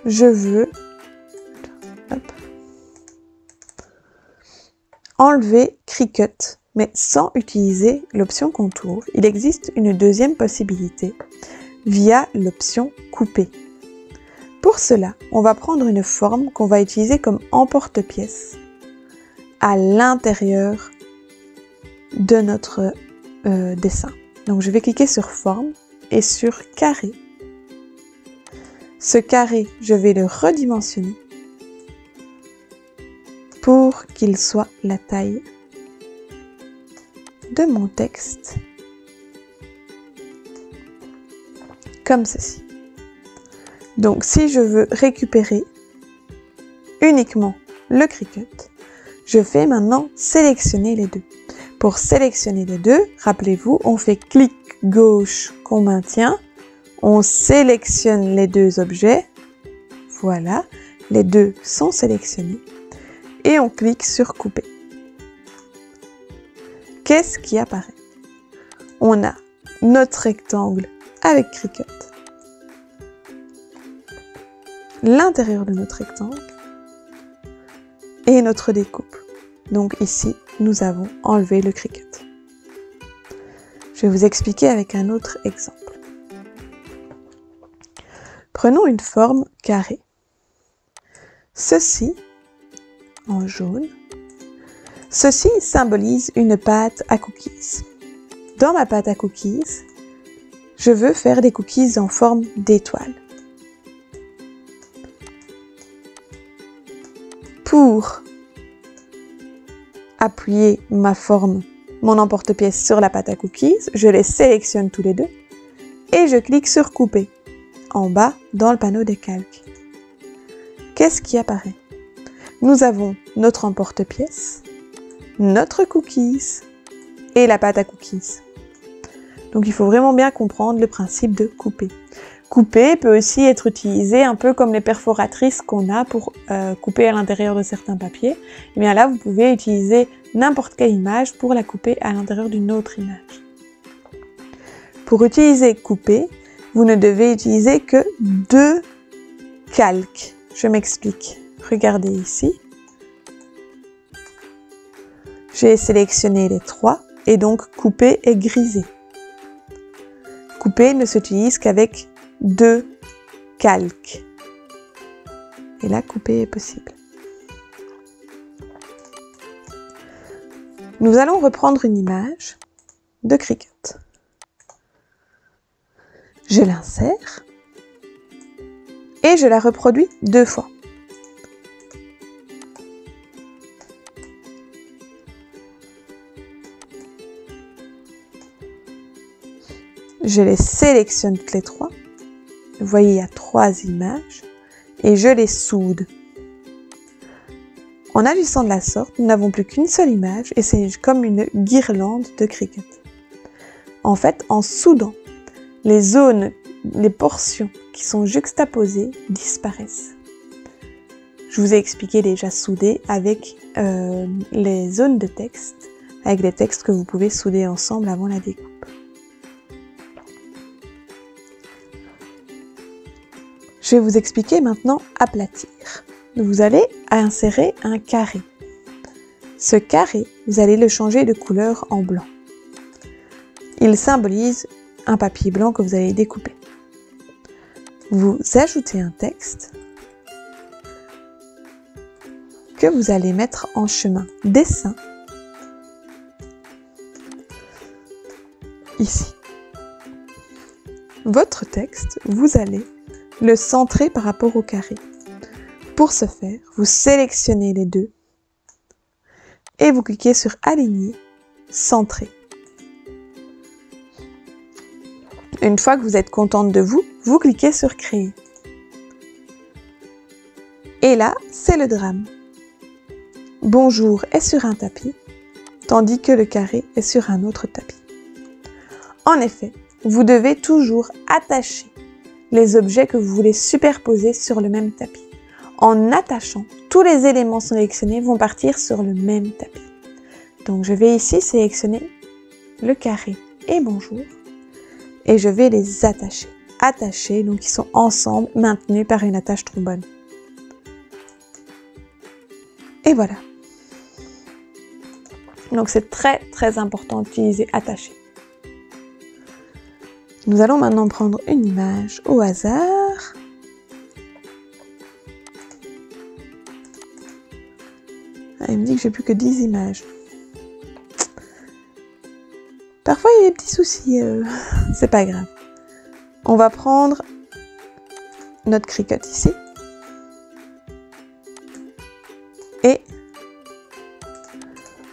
je veux enlever Cricut, mais sans utiliser l'option Contour, il existe une deuxième possibilité via l'option Couper. Pour cela, on va prendre une forme qu'on va utiliser comme emporte-pièce à l'intérieur de notre dessin. Donc je vais cliquer sur Forme et sur Carré. Ce carré, je vais le redimensionner pour qu'il soit la taille de mon texte, comme ceci. Donc si je veux récupérer uniquement le Cricut, je fais maintenant sélectionner les deux. Pour sélectionner les deux, rappelez-vous, on fait clic gauche qu'on maintient, on sélectionne les deux objets, voilà, les deux sont sélectionnés, et on clique sur couper. Qu'est-ce qui apparaît? On a notre rectangle avec Cricut, l'intérieur de notre rectangle, et notre découpe. Donc ici, nous avons enlevé le Cricut. Je vais vous expliquer avec un autre exemple. Prenons une forme carrée. Ceci, en jaune, ceci symbolise une pâte à cookies. Dans ma pâte à cookies, je veux faire des cookies en forme d'étoile. Pour appuyer ma forme, mon emporte-pièce sur la pâte à cookies, je les sélectionne tous les deux et je clique sur couper en bas dans le panneau des calques. Qu'est-ce qui apparaît? Nous avons notre emporte-pièce, notre cookies et la pâte à cookies. Donc il faut vraiment bien comprendre le principe de couper. Couper peut aussi être utilisé un peu comme les perforatrices qu'on a pour couper à l'intérieur de certains papiers. Et bien là, vous pouvez utiliser n'importe quelle image pour la couper à l'intérieur d'une autre image. Pour utiliser couper, vous ne devez utiliser que 2 calques. Je m'explique. Regardez ici. J'ai sélectionné les 3 et donc couper est grisé. Couper ne s'utilise qu'avec 2 calques. Et là, couper est possible. Nous allons reprendre une image de Cricut. Je l'insère et je la reproduis 2 fois. Je les sélectionne toutes les 3. Vous voyez, il y a 3 images et je les soude. En agissant de la sorte, nous n'avons plus qu'une seule image et c'est comme une guirlande de Cricut. En fait, en soudant, les zones, les portions qui sont juxtaposées disparaissent. Je vous ai expliqué déjà souder avec les zones de texte, avec les textes que vous pouvez souder ensemble avant la découpe. Je vais vous expliquer maintenant aplatir. Vous allez insérer un carré. Ce carré, vous allez le changer de couleur en blanc. Il symbolise un papier blanc que vous allez découper. Vous ajoutez un texte que vous allez mettre en chemin dessin ici. Votre texte, vous allez le centrer par rapport au carré. Pour ce faire, vous sélectionnez les 2 et vous cliquez sur Aligner, Centrer. Une fois que vous êtes contente de vous, vous cliquez sur Créer. Et là, c'est le drame. Bonjour est sur un tapis, tandis que le carré est sur un autre tapis. En effet, vous devez toujours attacher les objets que vous voulez superposer sur le même tapis. En attachant, tous les éléments sélectionnés vont partir sur le même tapis. Donc je vais ici sélectionner le carré et bonjour et je vais les attacher. Attachés, donc ils sont ensemble, maintenus par une attache trombone. Et voilà. Donc c'est très très important d'utiliser attaché. Nous allons maintenant prendre une image au hasard. Ah, il me dit que j'ai plus que 10 images. Parfois il y a des petits soucis, c'est pas grave. On va prendre notre Cricut ici. Et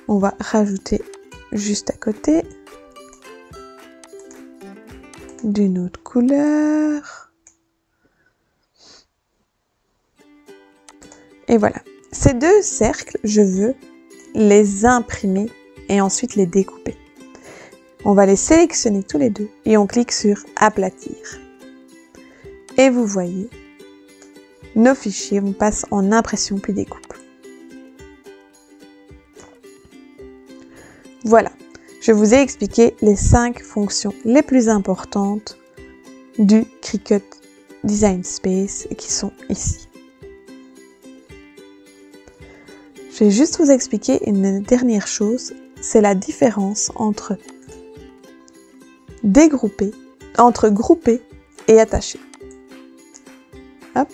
on va rajouter juste à côté d'une autre couleur. Et voilà. Ces 2 cercles, je veux les imprimer et ensuite les découper. On va les sélectionner tous les 2 et on clique sur Aplatir. Et vous voyez, nos fichiers vont passer en impression puis découpe. Voilà, je vous ai expliqué les 5 fonctions les plus importantes du Cricut Design Space qui sont ici. Je vais juste vous expliquer une dernière chose, c'est la différence entre grouper et attacher. Hop.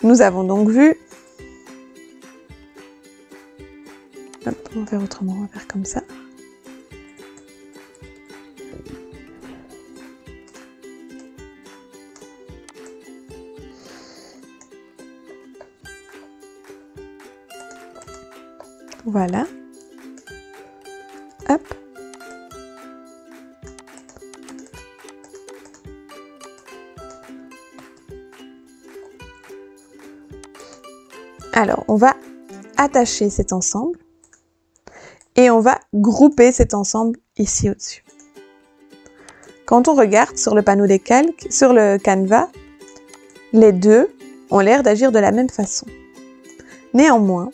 Nous avons donc vu. Hop, on va faire autrement, on va faire comme ça. Voilà. Hop. Alors, on va attacher cet ensemble et on va grouper cet ensemble ici au-dessus. Quand on regarde sur le panneau des calques, sur le canevas, les deux ont l'air d'agir de la même façon. Néanmoins,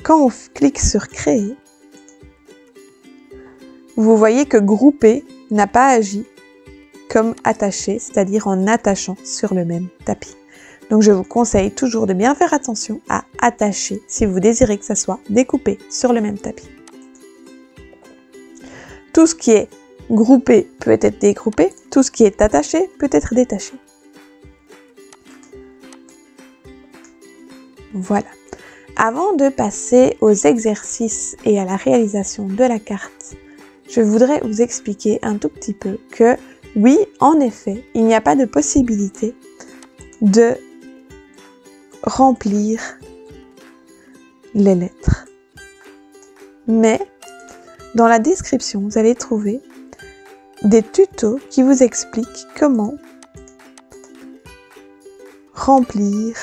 quand on clique sur créer, vous voyez que grouper n'a pas agi comme attacher, c'est-à-dire en attachant sur le même tapis. Donc je vous conseille toujours de bien faire attention à attacher si vous désirez que ça soit découpé sur le même tapis. Tout ce qui est groupé peut être dégroupé, tout ce qui est attaché peut être détaché. Voilà. Avant de passer aux exercices et à la réalisation de la carte, je voudrais vous expliquer un tout petit peu que oui, en effet, il n'y a pas de possibilité de remplir les lettres. Mais dans la description, vous allez trouver des tutos qui vous expliquent comment remplir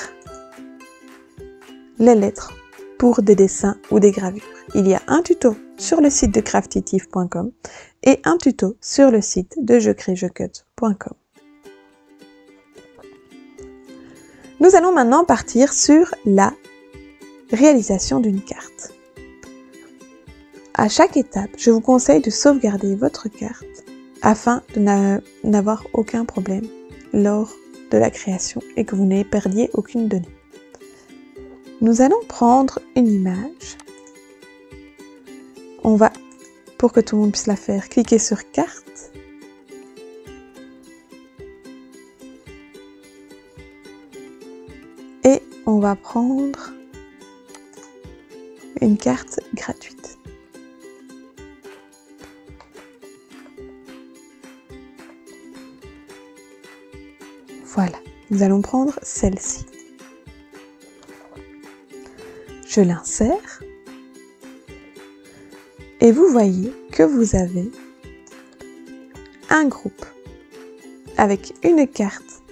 les lettres pour des dessins ou des gravures. Il y a un tuto sur le site de craftitive.com et un tuto sur le site de jecrejecut.com. Nous allons maintenant partir sur la réalisation d'une carte. À chaque étape, je vous conseille de sauvegarder votre carte afin de n'avoir aucun problème lors de la création et que vous n'ayez perdiez aucune donnée. Nous allons prendre une image. On va, pour que tout le monde puisse la faire, cliquer sur carte. Et on va prendre une carte gratuite. Voilà, nous allons prendre celle-ci. Je l'insère. Et vous voyez que vous avez un groupe avec une carte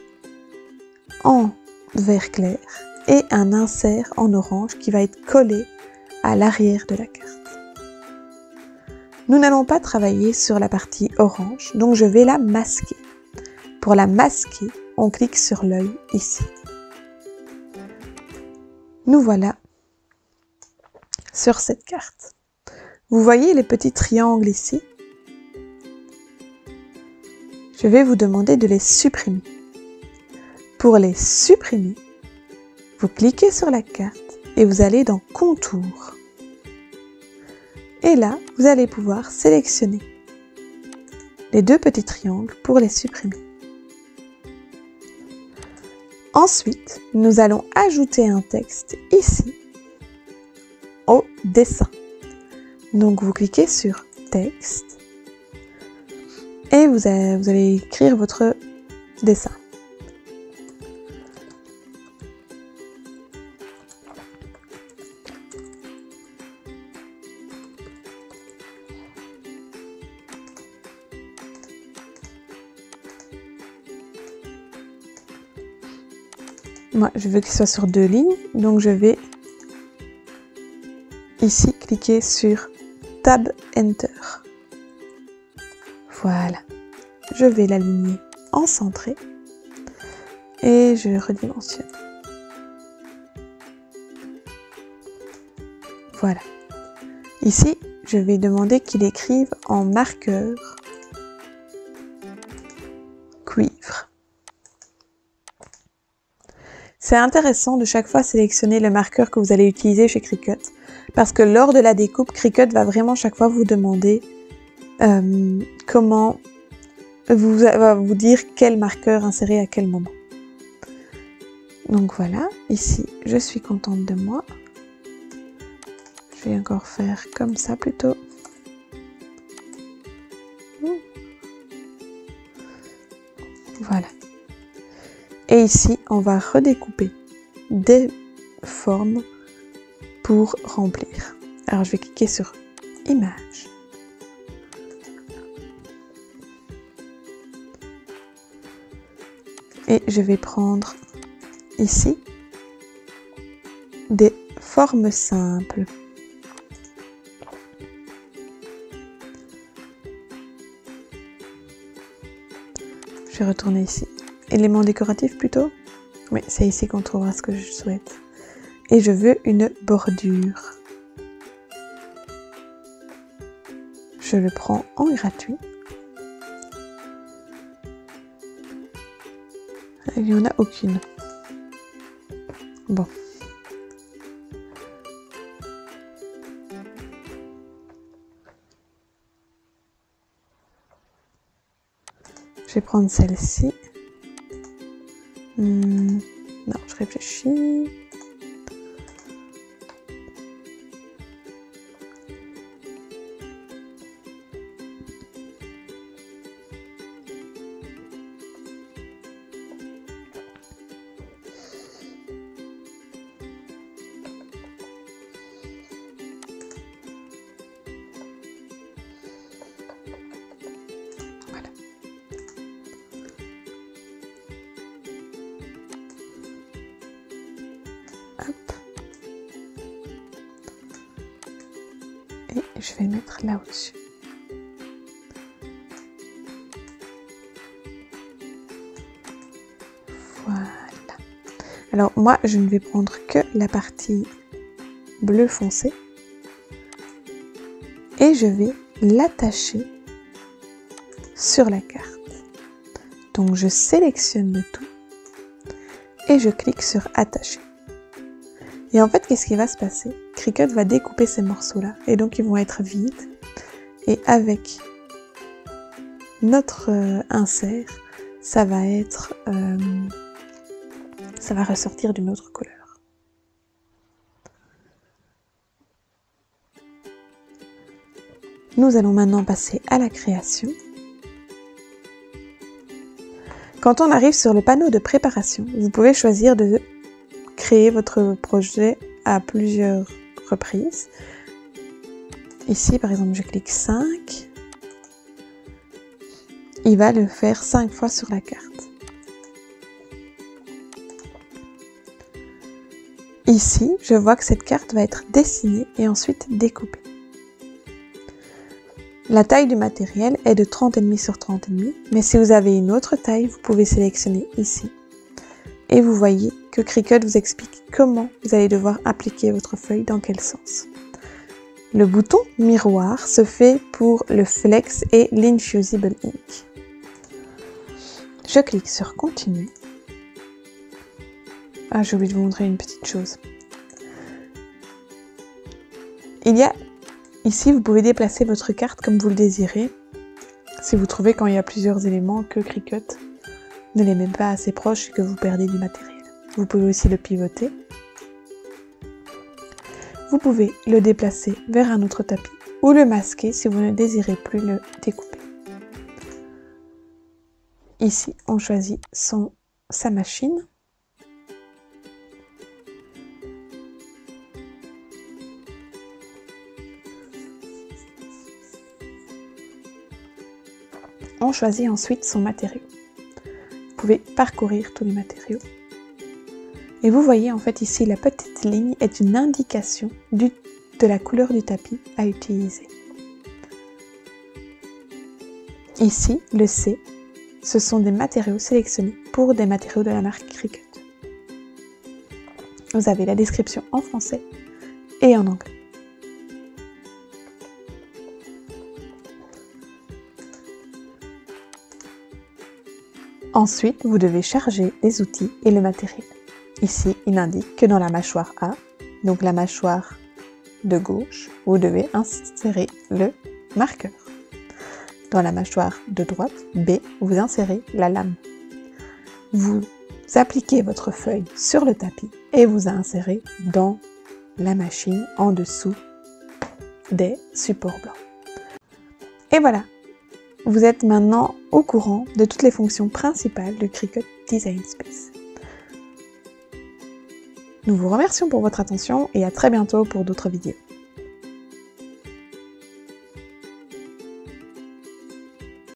en vert clair et un insert en orange qui va être collé à l'arrière de la carte. Nous n'allons pas travailler sur la partie orange, donc je vais la masquer. Pour la masquer, on clique sur l'œil ici. Nous voilà sur cette carte. Vous voyez les petits triangles ici? Je vais vous demander de les supprimer. Pour les supprimer, vous cliquez sur la carte et vous allez dans Contour. Et là, vous allez pouvoir sélectionner les deux petits triangles pour les supprimer. Ensuite, nous allons ajouter un texte ici au dessin. Donc vous cliquez sur texte et vous allez écrire votre dessin. Moi, je veux qu'il soit sur 2 lignes, donc je vais ici cliquer sur Tab Enter. Voilà. Je vais l'aligner en centré et je redimensionne. Voilà. Ici, je vais demander qu'il écrive en marqueur cuivre. C'est intéressant de chaque fois sélectionner le marqueur que vous allez utiliser chez Cricut parce que lors de la découpe, Cricut va vraiment chaque fois vous demander comment va vous dire quel marqueur insérer à quel moment. Donc voilà, ici je suis contente de moi. Je vais encore faire comme ça plutôt. Voilà. Et ici, on va redécouper des formes pour remplir. Alors, je vais cliquer sur Image. Et je vais prendre ici des formes simples. Je vais retourner ici. Éléments décoratifs plutôt? Oui, c'est ici qu'on trouvera ce que je souhaite. Et je veux une bordure. Je le prends en gratuit. Il n'y en a aucune. Bon. Je vais prendre celle-ci. Non, je réfléchis. Hop. Et je vais le mettre là au-dessus. Voilà. Alors moi, je ne vais prendre que la partie bleu foncé. Et je vais l'attacher sur la carte. Donc je sélectionne le tout. Et je clique sur attacher. Et en fait, qu'est-ce qui va se passer? Cricut va découper ces morceaux-là, et donc ils vont être vides. Et avec notre insert, ça va ressortir d'une autre couleur. Nous allons maintenant passer à la création. Quand on arrive sur le panneau de préparation, vous pouvez choisir de créer votre projet à plusieurs reprises. Ici, par exemple, je clique 5. Il va le faire 5 fois sur la carte. Ici, je vois que cette carte va être dessinée et ensuite découpée. La taille du matériel est de 30,5 sur 30,5, mais si vous avez une autre taille, vous pouvez sélectionner ici. Et vous voyez que Cricut vous explique comment vous allez devoir appliquer votre feuille, dans quel sens. Le bouton miroir se fait pour le Flex et l'Infusible Ink. Je clique sur Continuer. Ah, j'ai oublié de vous montrer une petite chose. Ici, vous pouvez déplacer votre carte comme vous le désirez. Si vous trouvez quand il y a plusieurs éléments que Cricut ne les met pas assez proches et que vous perdez du matériel. Vous pouvez aussi le pivoter. Vous pouvez le déplacer vers un autre tapis ou le masquer si vous ne désirez plus le découper. Ici, on choisit sa machine. On choisit ensuite son matériau. Vous pouvez parcourir tous les matériaux. Et vous voyez en fait ici la petite ligne est une indication de la couleur du tapis à utiliser. Ici, le C, ce sont des matériaux sélectionnés pour des matériaux de la marque Cricut. Vous avez la description en français et en anglais. Ensuite, vous devez charger les outils et le matériel. Ici, il indique que dans la mâchoire A, donc la mâchoire de gauche, vous devez insérer le marqueur. Dans la mâchoire de droite, B, vous insérez la lame. Vous appliquez votre feuille sur le tapis et vous insérez dans la machine en dessous des supports blancs. Et voilà! Vous êtes maintenant au courant de toutes les fonctions principales de Cricut Design Space. Nous vous remercions pour votre attention et à très bientôt pour d'autres vidéos.